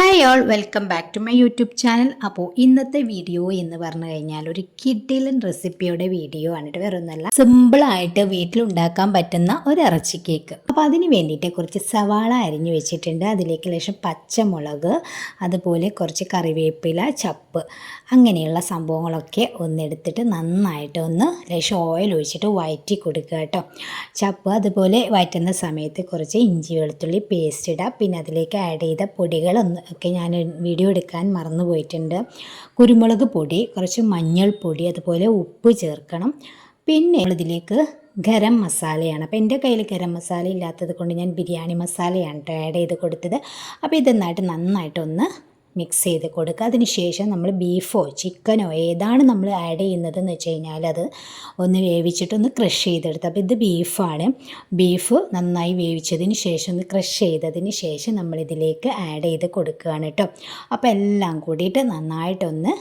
Hi all welcome back to my YouTube channel. അപ്പോൾ ഇന്നത്തെ video എന്ന് പറഞ്ഞു കഴിഞ്ഞാൽ ഒരു കിഡിലൻ റെസിപ്പിയുടെ വീഡിയോ ആണ്. വേറെ ഒന്നല്ല, സിമ്പിളായിട്ട് വീട്ടിലുണ്ടാക്കാൻ പറ്റുന്ന ഒരു ഇറച്ചി കേക്ക്. അപ്പോൾ അതിന് വേണ്ടിയിട്ട് കുറച്ച് സവാള അരിഞ്ഞു വെച്ചിട്ടുണ്ട്. അതിലേക്ക് ലേശം പച്ചമുളക്, അതുപോലെ കുറച്ച് കറിവേപ്പില, ചപ്പ്, അങ്ങനെയുള്ള സംഭവങ്ങളൊക്കെ ഒന്നെടുത്തിട്ട് നന്നായിട്ട് ഒന്ന് ലേശം ഓയിൽ ഒഴിച്ചിട്ട് വഴറ്റി കൊടുക്കുക കേട്ടോ. ചപ്പ് അതുപോലെ വഴറ്റുന്ന സമയത്ത് കുറച്ച് ഇഞ്ചി വെളുത്തുള്ളി പേസ്റ്റ് ഇടുക. പിന്നെ അതിലേക്ക് ആഡ് ചെയ്ത പൊടികളൊന്ന് ഒക്കെ ഞാൻ വീഡിയോ എടുക്കാൻ മറന്നു പോയിട്ടുണ്ട്. കുരുമുളക് പൊടി, കുറച്ച് മഞ്ഞൾപ്പൊടി, അതുപോലെ ഉപ്പ് ചേർക്കണം. പിന്നെ ഇതിലേക്ക് ഗരം മസാലയാണ്. അപ്പോൾ എൻ്റെ കയ്യിൽ ഗരം മസാല ഇല്ലാത്തത് കൊണ്ട് ഞാൻ ബിരിയാണി മസാലയാണ് ആഡ് ചെയ്ത് കൊടുത്തത്. അപ്പോൾ ഇത് നന്നായിട്ടൊന്ന് മിക്സ് ചെയ്ത് കൊടുക്കുക. അതിന് ശേഷം നമ്മൾ ബീഫോ ചിക്കനോ ഏതാണ് നമ്മൾ ആഡ് ചെയ്യുന്നതെന്ന് വെച്ച് കഴിഞ്ഞാൽ അത് ഒന്ന് വേവിച്ചിട്ടൊന്ന് ക്രഷ് ചെയ്തെടുത്ത്. അപ്പോൾ ഇത് ബീഫാണ്. ബീഫ് നന്നായി വേവിച്ചതിന് ശേഷം ഒന്ന് ക്രഷ് ചെയ്തതിന് ശേഷം നമ്മളിതിലേക്ക് ആഡ് ചെയ്ത് കൊടുക്കുകയാണ് കേട്ടോ. അപ്പോൾ എല്ലാം കൂടിയിട്ട് നന്നായിട്ടൊന്ന്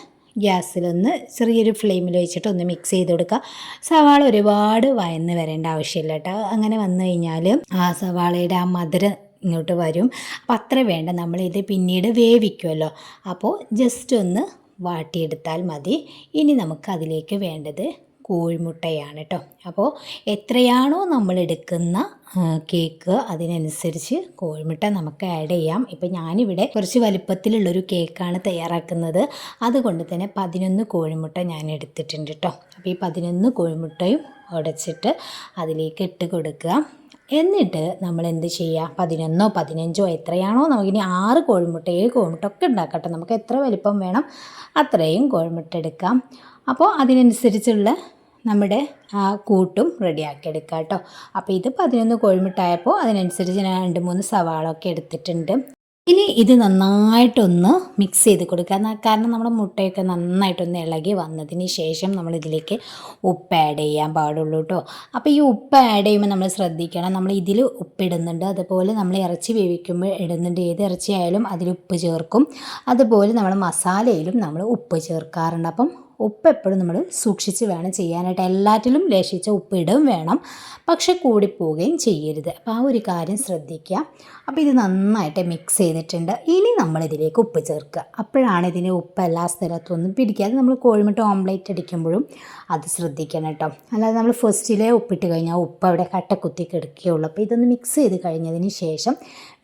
ഗ്യാസിലൊന്ന് ചെറിയൊരു ഫ്ലെയിമിൽ വെച്ചിട്ട് ഒന്ന് മിക്സ് ചെയ്ത് കൊടുക്കുക. സവാള ഒരുപാട് വയന്ന് വരേണ്ട ആവശ്യമില്ല കേട്ടോ. അങ്ങനെ വന്നു കഴിഞ്ഞാൽ ആ സവാളയുടെ ആ മധുരം ഇങ്ങോട്ട് വരും. അപ്പം അത്ര വേണ്ട, നമ്മളിത് പിന്നീട് വേവിക്കുമല്ലോ. അപ്പോൾ ജസ്റ്റ് ഒന്ന് വാട്ടിയെടുത്താൽ മതി. ഇനി നമുക്ക് അതിലേക്ക് വേണ്ടത് കോഴിമുട്ടയാണ് കേട്ടോ. അപ്പോൾ എത്രയാണോ നമ്മൾ എടുക്കുന്ന കേക്ക് അതിനനുസരിച്ച് കോഴിമുട്ട നമുക്ക് ആഡ് ചെയ്യാം. ഇപ്പം ഞാനിവിടെ കുറച്ച് വലിപ്പത്തിലുള്ളൊരു കേക്കാണ് തയ്യാറാക്കുന്നത്. അതുകൊണ്ട് തന്നെ 11 കോഴിമുട്ട ഞാൻ എടുത്തിട്ടുണ്ട് കേട്ടോ. അപ്പോൾ ഈ 11 കോഴിമുട്ടയും ഉടച്ചിട്ട് അതിലേക്ക് ഇട്ട് കൊടുക്കുക. എന്നിട്ട് നമ്മൾ എന്ത് ചെയ്യുക, 11 15 എത്രയാണോ നമുക്കിനി 6 കോഴിമുട്ട 7 കോഴിമുട്ട ഒക്കെ ഉണ്ടാക്കട്ടെ. നമുക്ക് എത്ര വലിപ്പം വേണം അത്രയും കോഴിമുട്ട എടുക്കാം. അപ്പോൾ അതിനനുസരിച്ചുള്ള നമ്മുടെ ആ കൂട്ടും റെഡിയാക്കി എടുക്കാം കേട്ടോ. അപ്പോൾ ഇത് 11 കോഴിമുട്ടായപ്പോൾ അതിനനുസരിച്ച് ഞാൻ 2-3 സവാള ഒക്കെ എടുത്തിട്ടുണ്ട്. ഇനി ഇത് നന്നായിട്ടൊന്ന് മിക്സ് ചെയ്ത് കൊടുക്കുക. കാരണം നമ്മുടെ മുട്ടയൊക്കെ നന്നായിട്ടൊന്ന് ഇളകി വന്നതിന് ശേഷം നമ്മളിതിലേക്ക് ഉപ്പ് ആഡ് ചെയ്യാൻ പാടുള്ളൂ കേട്ടോ. അപ്പോൾ ഈ ഉപ്പ് ആഡ് ചെയ്യുമ്പോൾ നമ്മൾ ശ്രദ്ധിക്കണം, നമ്മൾ ഇതിൽ ഉപ്പിടുന്നുണ്ട്, അതുപോലെ നമ്മൾ ഇറച്ചി വേവിക്കുമ്പോൾ ഇടുന്നുണ്ട്. ഏത് ഇറച്ചി ആയാലും അതിൽ ഉപ്പ് ചേർക്കും. അതുപോലെ നമ്മൾ മസാലയിലും നമ്മൾ ഉപ്പ് ചേർക്കാറുണ്ട്. അപ്പം ഉപ്പ് എപ്പോഴും നമ്മൾ സൂക്ഷിച്ച് വേണം ചെയ്യാനായിട്ട്. എല്ലാറ്റിലും ലേശിച്ച ഉപ്പ് ഇടും വേണം, പക്ഷെ കൂടിപ്പോവുകയും ചെയ്യരുത്. അപ്പോൾ ആ ഒരു കാര്യം ശ്രദ്ധിക്കുക. അപ്പോൾ ഇത് നന്നായിട്ട് മിക്സ് ചെയ്തിട്ടുണ്ട്. ഇനി നമ്മളിതിലേക്ക് ഉപ്പ് ചേർക്കുക. അപ്പോഴാണ് ഇതിന് ഉപ്പ് എല്ലാ സ്ഥലത്തൊന്നും പിടിക്കാതെ. നമ്മൾ കോഴിമുട്ട ഓംലേറ്റ് അടിക്കുമ്പോഴും അത് ശ്രദ്ധിക്കണം കേട്ടോ. അല്ലാതെ നമ്മൾ ഫസ്റ്റിലേ ഉപ്പിട്ട് കഴിഞ്ഞാൽ ഉപ്പ് അവിടെ കട്ടക്കുത്തി കിടക്കുകയുള്ളൂ. അപ്പോൾ ഇതൊന്ന് മിക്സ് ചെയ്ത് കഴിഞ്ഞതിന് ശേഷം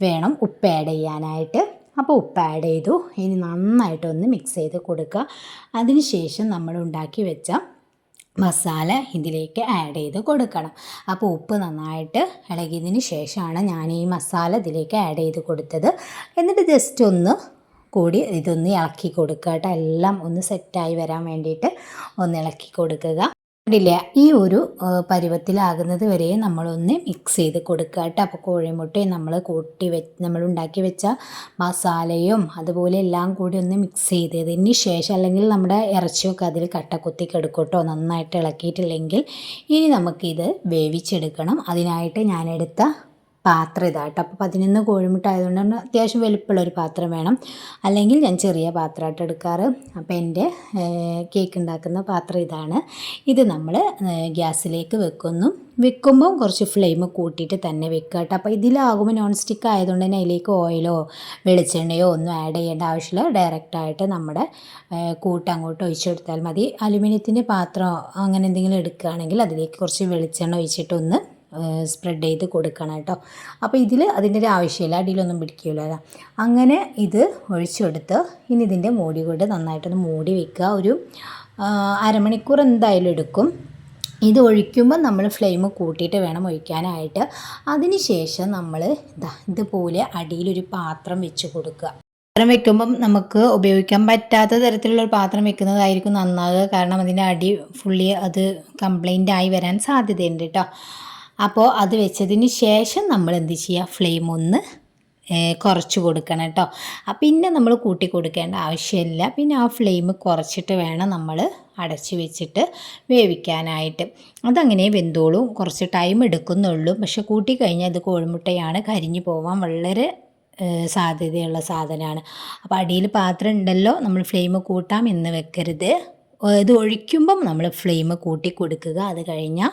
വേണം ഉപ്പ് ആഡ് ചെയ്യാനായിട്ട്. അപ്പോൾ ഉപ്പ് ആഡ് ചെയ്തു. ഇനി നന്നായിട്ടൊന്ന് മിക്സ് ചെയ്ത് കൊടുക്കുക. അതിന് ശേഷം നമ്മൾ ഉണ്ടാക്കി വെച്ച മസാല ഇതിലേക്ക് ആഡ് ചെയ്ത് കൊടുക്കണം. അപ്പോൾ ഉപ്പ് നന്നായിട്ട് ഇളകിയതിന് ശേഷമാണ് ഞാൻ ഈ മസാല ഇതിലേക്ക് ആഡ് ചെയ്ത് കൊടുത്തത്. എന്നിട്ട് ജസ്റ്റ് ഒന്ന് കൂടി ഇതൊന്ന് ഇളക്കി കൊടുക്കുക കേട്ടോ. എല്ലാം ഒന്ന് സെറ്റായി വരാൻ വേണ്ടിയിട്ട് ഒന്ന് ഇളക്കി കൊടുക്കുക. ഇല്ല, ഈ ഒരു പരുവത്തിലാകുന്നത് വരെ നമ്മളൊന്ന് മിക്സ് ചെയ്ത് കൊടുക്കുക കേട്ടോ. അപ്പോൾ കോഴിമുട്ടയും നമ്മൾ ഉണ്ടാക്കി വെച്ച മസാലയും അതുപോലെ എല്ലാം കൂടി ഒന്ന് മിക്സ് ചെയ്തതിന് ശേഷം, അല്ലെങ്കിൽ നമ്മുടെ ഇറച്ചിയൊക്കെ അതിൽ കട്ടക്കുത്തി കിടക്കും കേട്ടോ നന്നായിട്ട് ഇളക്കിയിട്ടില്ലെങ്കിൽ. ഇനി നമുക്കിത് വേവിച്ചെടുക്കണം. അതിനായിട്ട് ഞാനെടുത്ത പാത്രം ഇതാട്ടോ. അപ്പോൾ 11 കോഴിമുട്ട ആയതുകൊണ്ട് തന്നെ അത്യാവശ്യം വലുപ്പമുള്ളൊരു പാത്രം വേണം, അല്ലെങ്കിൽ ഞാൻ ചെറിയ പാത്രമായിട്ട് എടുക്കാറ്. അപ്പോൾ എൻ്റെ കേക്ക് ഉണ്ടാക്കുന്ന പാത്രം ഇതാണ്. ഇത് നമ്മൾ ഗ്യാസിലേക്ക് വെക്കുമ്പം കുറച്ച് ഫ്ലെയിം കൂട്ടിയിട്ട് തന്നെ വെക്കുക കേട്ടോ. അപ്പോൾ ഇതിലാകുമ്പോൾ നോൺ സ്റ്റിക്ക് ആയതുകൊണ്ട് തന്നെ അതിലേക്ക് ഓയിലോ വെളിച്ചെണ്ണയോ ഒന്നും ആഡ് ചെയ്യേണ്ട ആവശ്യമില്ല. ഡയറക്റ്റായിട്ട് നമ്മുടെ കൂട്ട് അങ്ങോട്ട് ഒഴിച്ചു കൊടുത്താൽ മതി. അലുമിനിയത്തിൻ്റെ പാത്രം അങ്ങനെ എന്തെങ്കിലും എടുക്കുകയാണെങ്കിൽ അതിലേക്ക് കുറച്ച് വെളിച്ചെണ്ണ ഒഴിച്ചിട്ടൊന്ന് സ്പ്രെഡ് ചെയ്ത് കൊടുക്കണം കേട്ടോ. അപ്പോൾ ഇതിൽ അതിൻ്റെ ഒരു ആവശ്യമില്ല, അടിയിലൊന്നും പിടിക്കില്ല. അങ്ങനെ ഇത് ഒഴിച്ചു കൊടുത്ത് ഇനി ഇതിൻ്റെ മൂടി കൊണ്ട് നന്നായിട്ടൊന്ന് മൂടി വെക്കുക. ഒരു അരമണിക്കൂർ എന്തായാലും എടുക്കും. ഇത് ഒഴിക്കുമ്പോൾ നമ്മൾ ഫ്ലെയിം കൂട്ടിയിട്ട് വേണം ഒഴിക്കാനായിട്ട്. അതിന് ശേഷം നമ്മൾ ഇതുപോലെ അടിയിലൊരു പാത്രം വെച്ച് കൊടുക്കുക. പാത്രം വെക്കുമ്പം നമുക്ക് ഉപയോഗിക്കാൻ പറ്റാത്ത തരത്തിലുള്ളൊരു പാത്രം വെക്കുന്നതായിരിക്കും നന്നാവുക. കാരണം അതിൻ്റെ അടി ഫുള്ളി അത് കംപ്ലൈൻ്റ് ആയി വരാൻ സാധ്യതയുണ്ട് കേട്ടോ. അപ്പോൾ അത് വെച്ചതിന് ശേഷം നമ്മൾ എന്ത് ചെയ്യുക, ഫ്ലെയിം ഒന്ന് കുറച്ച് കൊടുക്കണം കേട്ടോ. പിന്നെ നമ്മൾ കൂട്ടി കൊടുക്കേണ്ട ആവശ്യമില്ല. പിന്നെ ആ ഫ്ലെയിം കുറച്ചിട്ട് വേണം നമ്മൾ അടച്ച് വെച്ചിട്ട് വേവിക്കാനായിട്ട്. അതങ്ങനെ വെന്തോളും, കുറച്ച് ടൈം എടുക്കുന്നുള്ളൂ. പക്ഷെ കൂട്ടിക്കഴിഞ്ഞാൽ ഇത് കോഴിമുട്ടയാണ്, കരിഞ്ഞു പോവാൻ വളരെ സാധ്യതയുള്ള സാധനമാണ്. അപ്പോൾ അടിയിൽ പാത്രം ഉണ്ടല്ലോ, നമ്മൾ ഫ്ലെയിം കൂട്ടാം എന്ന് വെക്കരുത്. ഇത് ഒഴിക്കുമ്പം നമ്മൾ ഫ്ലെയിം കൂട്ടി കൊടുക്കുക. അത് കഴിഞ്ഞാൽ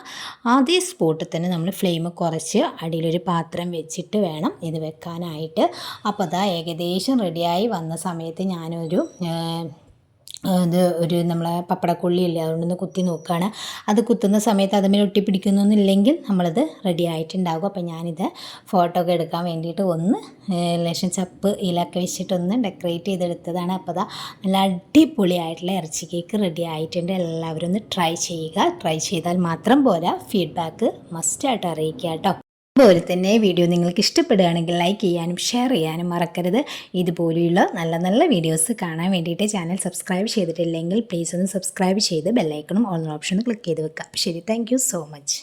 അതേ സ്പോട്ടിൽ തന്നെ നമ്മൾ ഫ്ലെയിം കുറച്ച് അടിയിലൊരു പാത്രം വെച്ചിട്ട് വേണം ഇത് വെക്കാനായിട്ട്. അപ്പോൾ അതാ ഏകദേശം റെഡിയായി വന്ന സമയത്ത് ഞാനൊരു അത് ഒരു നമ്മളെ പപ്പടക്കൊള്ളിയില്ലേ അതുകൊണ്ടൊന്ന് കുത്തി നോക്കുകയാണ്. അത് കുത്തുന്ന സമയത്ത് അതുമേൽ ഒട്ടിപ്പിടിക്കുന്നൊന്നുമില്ലെങ്കിൽ നമ്മളത് റെഡി ആയിട്ടുണ്ടാകും. അപ്പോൾ ഞാനിത് ഫോട്ടോ ഒക്കെ എടുക്കാൻ വേണ്ടിയിട്ട് ഒന്ന് ലേശം ചപ്പ് ഇലൊക്കെ വെച്ചിട്ടൊന്ന് ഡെക്കറേറ്റ് ചെയ്തെടുത്തതാണ്. അപ്പോൾ അതാ നല്ല അടിപൊളിയായിട്ടുള്ള ഇറച്ചി കേക്ക് റെഡി ആയിട്ടുണ്ട്. എല്ലാവരും ഒന്ന് ട്രൈ ചെയ്യുക. ട്രൈ ചെയ്താൽ മാത്രം പോരാ, ഫീഡ്ബാക്ക് മസ്റ്റായിട്ട് അറിയിക്കുക കേട്ടോ. അതുപോലെ തന്നെ വീഡിയോ നിങ്ങൾക്ക് ഇഷ്ടപ്പെടുകയാണെങ്കിൽ ലൈക്ക് ചെയ്യാനും ഷെയർ ചെയ്യാനും മറക്കരുത്. ഇതുപോലെയുള്ള നല്ല നല്ല വീഡിയോസ് കാണാൻ വേണ്ടിയിട്ട് ചാനൽ സബ്സ്ക്രൈബ് ചെയ്തിട്ടില്ലെങ്കിൽ പ്ലീസ് ഒന്ന് സബ്സ്ക്രൈബ് ചെയ്ത് ബെല്ലൈക്കണും ഓൾ ഓപ്ഷനും ക്ലിക്ക് ചെയ്ത് വെക്കാം. ശരി, താങ്ക് യു സോ മച്ച്.